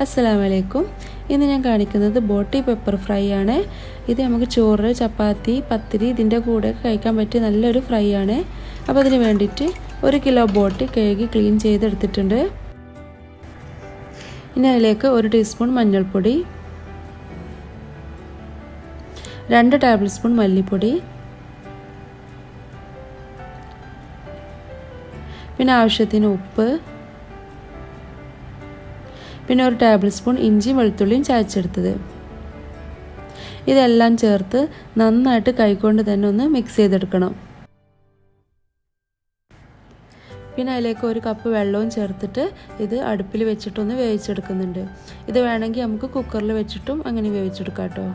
Assalamualaikum. ഇന്ന് ഞാൻ കാണിക്കുന്നത് ബോട്ടി പെപ്പർ ഫ്രൈ ആണ്. ഇത് നമുക്ക് ചോറ്, ചപ്പാത്തി, പത്തിരി ഇതിന്റെ കൂടെ കഴിക്കാൻ പറ്റിയ നല്ലൊരു ഫ്രൈ ആണ്. അപ്പോൾ അതിനു വേണ്ടിയിട്ട് 1 കിലോ ബോട്ടി കഴുകി ക്ലീൻ ചെയ്ത് എടുത്തിട്ടുണ്ട്. ഇനി അതിലേക്ക് 1 ടീസ്പൂൺ മഞ്ഞൾപ്പൊടി, 2 ടേബിൾ സ്പൂൺ മല്ലിപ്പൊടി, പിന്നെ ആവശ്യത്തിന് ഉപ്പ്, പിന്നെ 1 ടേബിൾ സ്പൂൺ ഇഞ്ചി വെളുത്തുള്ളിയും ചതച്ചെടുത്തത്. ഇതെല്ലാം ചേർത്ത് നന്നായിട്ട് കൈകൊണ്ട് തന്നെ ഒന്ന് മിക്സ് ചെയ്തെടുക്കണം. പിന്നെ അതിലേക്ക് 1 കപ്പ് വെള്ളവും ചേർത്തിട്ട് ഇത് അടുപ്പിൽ വെച്ചിട്ടൊന്ന് വേവിച്ചെടുക്കുന്നുണ്ട്. ഇത് വേണമെങ്കിൽ നമുക്ക് കുക്കറിൽ വെച്ചിട്ടും അങ്ങനെ വേവിച്ചെടുക്കാം കേട്ടോ.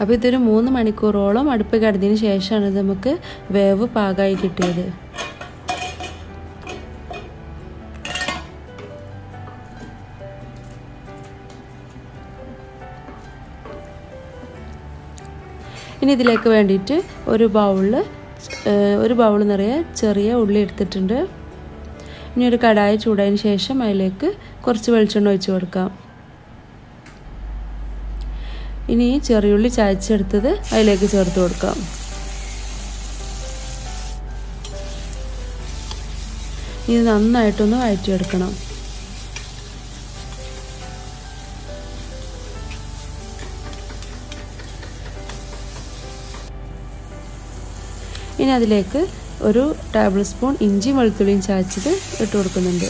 അപ്പോൾ ഇതൊരു 3 മണിക്കൂറോളം അടുപ്പ് കിടന്നതിന് ശേഷമാണ് ഇത് നമുക്ക് വേവ് പാകമായി കിട്ടിയത്. ഇനി ഇതിലേക്ക് വേണ്ടിയിട്ട് ഒരു ബൗൾ നിറയെ ചെറിയ ഉള്ളി എടുത്തിട്ടുണ്ട്. ഇനി ഒരു കടായി ചൂടായതിന് ശേഷം അതിലേക്ക് കുറച്ച് വെളിച്ചെണ്ണ ഒഴിച്ച് കൊടുക്കാം. ഇനി ചെറിയുള്ളി ചതച്ചെടുത്തത് അതിലേക്ക് ചേർത്ത് കൊടുക്കാം. ഇത് നന്നായിട്ടൊന്ന് വഴറ്റിയെടുക്കണം. ഇനി അതിലേക്ക് 1 ടേബിൾ സ്പൂൺ ഇഞ്ചി വെളുത്തുള്ളിയും ചതച്ചത് ഇട്ട് കൊടുക്കുന്നുണ്ട്.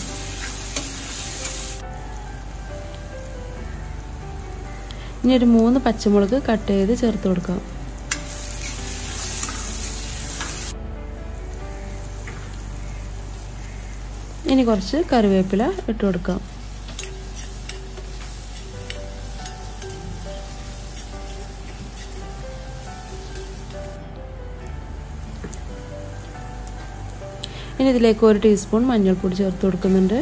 ഇനി ഒരു 3 പച്ചമുളക് കട്ട് ചെയ്ത് ചേർത്ത് കൊടുക്കാം. ഇനി കുറച്ച് കറിവേപ്പില ഇട്ട് കൊടുക്കാം. ഇനി ഇതിലേക്ക് 1 ടീസ്പൂൺ മഞ്ഞൾപ്പൊടി ചേർത്ത് കൊടുക്കുന്നുണ്ട്.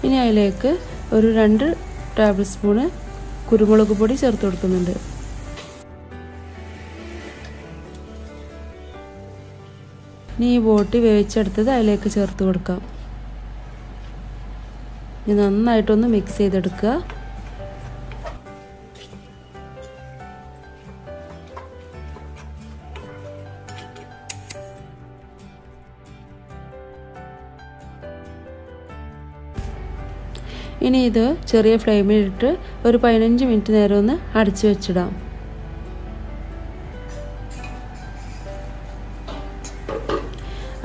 ഇനി അതിലേക്ക് ഒരു 2 ടേബിൾ സ്പൂണ് കുരുമുളക് പൊടി ചേർത്ത് കൊടുക്കുന്നുണ്ട്. ഇനി ഈ ബോട്ടി വേവിച്ചെടുത്തത് അതിലേക്ക് ചേർത്ത് കൊടുക്കാം. ഇത് നന്നായിട്ടൊന്ന് മിക്സ് ചെയ്തെടുക്കുക. ഇനി ഇത് ചെറിയ ഫ്ലെയിമിലിട്ട് ഒരു 15 മിനിറ്റ് നേരം ഒന്ന് അടച്ചു വെച്ചിടാം.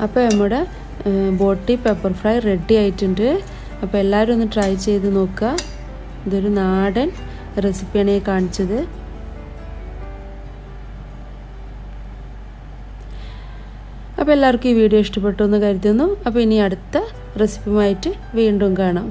അപ്പോൾ നമ്മുടെ ബോട്ടി പെപ്പർ ഫ്രൈ റെഡി ആയിട്ടുണ്ട്. അപ്പോൾ എല്ലാവരും ഒന്ന് ട്രൈ ചെയ്ത് നോക്കുക. ഇതൊരു നാടൻ റെസിപ്പിയാണ് ഈ കാണിച്ചത്. അപ്പോൾ എല്ലാവർക്കും ഈ വീഡിയോ ഇഷ്ടപ്പെട്ടു എന്ന് കരുതുന്നു. അപ്പോൾ ഇനി അടുത്ത റെസിപ്പിയുമായിട്ട് വീണ്ടും കാണാം.